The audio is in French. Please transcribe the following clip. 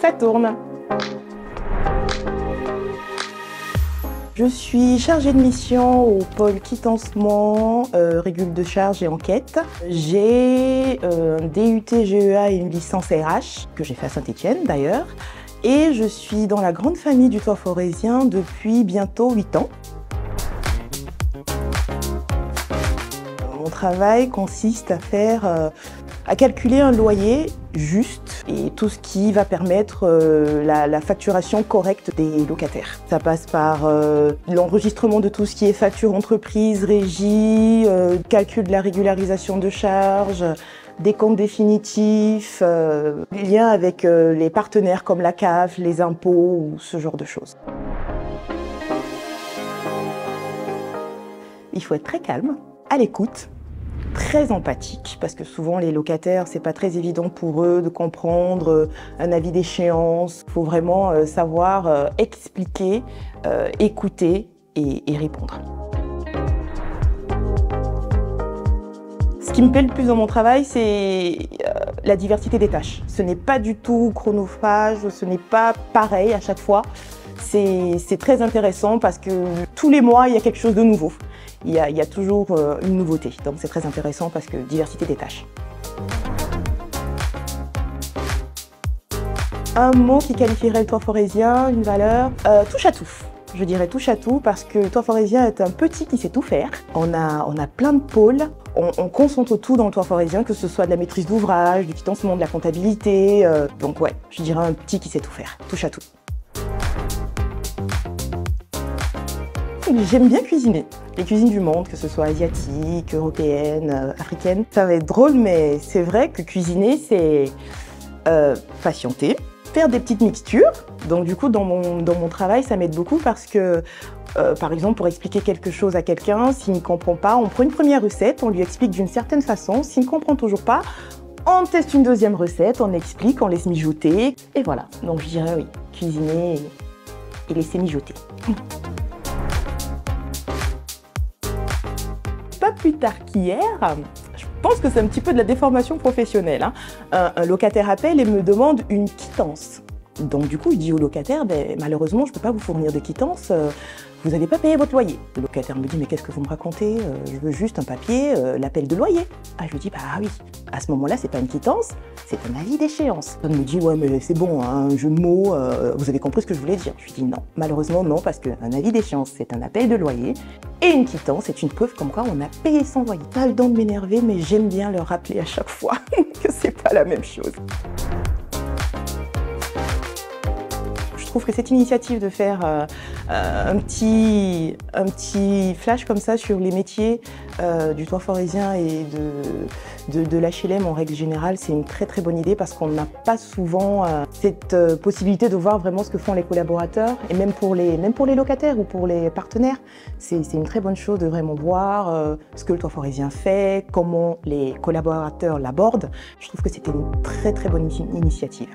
Ça tourne. Je suis chargée de mission au pôle quitancement, régule de charge et enquête. J'ai un DUT GEA et une licence RH, que j'ai fait à Saint-Étienne d'ailleurs. Et je suis dans la grande famille du toit forésien depuis bientôt 8 ans. Mon travail consiste à calculer un loyer juste et tout ce qui va permettre la facturation correcte des locataires. Ça passe par l'enregistrement de tout ce qui est facture entreprise, régie, calcul de la régularisation de charges, des comptes définitifs, lien avec les partenaires comme la CAF, les impôts ou ce genre de choses. Il faut être très calme, à l'écoute, très empathique, parce que souvent les locataires, c'est pas très évident pour eux de comprendre un avis d'échéance. Il faut vraiment savoir expliquer, écouter et répondre. Ce qui me plaît le plus dans mon travail, c'est la diversité des tâches. Ce n'est pas du tout chronophage, ce n'est pas pareil à chaque fois. C'est très intéressant parce que tous les mois, il y a quelque chose de nouveau. Il y a toujours une nouveauté, donc c'est très intéressant parce que diversité des tâches. Un mot qui qualifierait le toit forésien, une valeur, touche à tout. Je dirais touche à tout parce que le toit forésien est un petit qui sait tout faire. On a plein de pôles, on concentre tout dans le toit forésien, que ce soit de la maîtrise d'ouvrage, du quitancement, de la comptabilité. Donc ouais, je dirais un petit qui sait tout faire, touche à tout. J'aime bien cuisiner. Les cuisines du monde, que ce soit asiatique, européenne, africaine. Ça va être drôle, mais c'est vrai que cuisiner, c'est patienter, faire des petites mixtures. Donc du coup, dans mon travail, ça m'aide beaucoup parce que, par exemple, pour expliquer quelque chose à quelqu'un, s'il ne comprend pas, on prend une première recette, on lui explique d'une certaine façon. S'il ne comprend toujours pas, on teste une deuxième recette, on explique, on laisse mijoter. Et voilà. Donc je dirais oui, cuisiner et laisser mijoter. Pas plus tard qu'hier, je pense que c'est un petit peu de la déformation professionnelle. Hein. Un locataire appelle et me demande une quittance. Donc du coup, je dis au locataire, malheureusement, je ne peux pas vous fournir de quittance, vous n'avez pas payé votre loyer. Le locataire me dit, mais qu'est-ce que vous me racontez? Je veux juste un papier, l'appel de loyer. Ah, je lui dis, bah oui, à ce moment-là, c'est pas une quittance, c'est un avis d'échéance. Il me dit, ouais, mais c'est bon, hein, un jeu de mots, vous avez compris ce que je voulais dire. Je lui dis, non, malheureusement, non, parce qu'un avis d'échéance, c'est un appel de loyer, et une quittance, c'est une preuve comme quoi on a payé son loyer. Pas le temps de m'énerver, mais j'aime bien leur rappeler à chaque fois que c'est pas la même chose. Je trouve que cette initiative de faire un petit flash comme ça sur les métiers du toit forésien et de l'HLM en règle générale, c'est une très très bonne idée parce qu'on n'a pas souvent cette possibilité de voir vraiment ce que font les collaborateurs et même pour les locataires ou pour les partenaires. C'est une très bonne chose de vraiment voir ce que le toit forésien fait, comment les collaborateurs l'abordent. Je trouve que c'était une très très bonne initiative.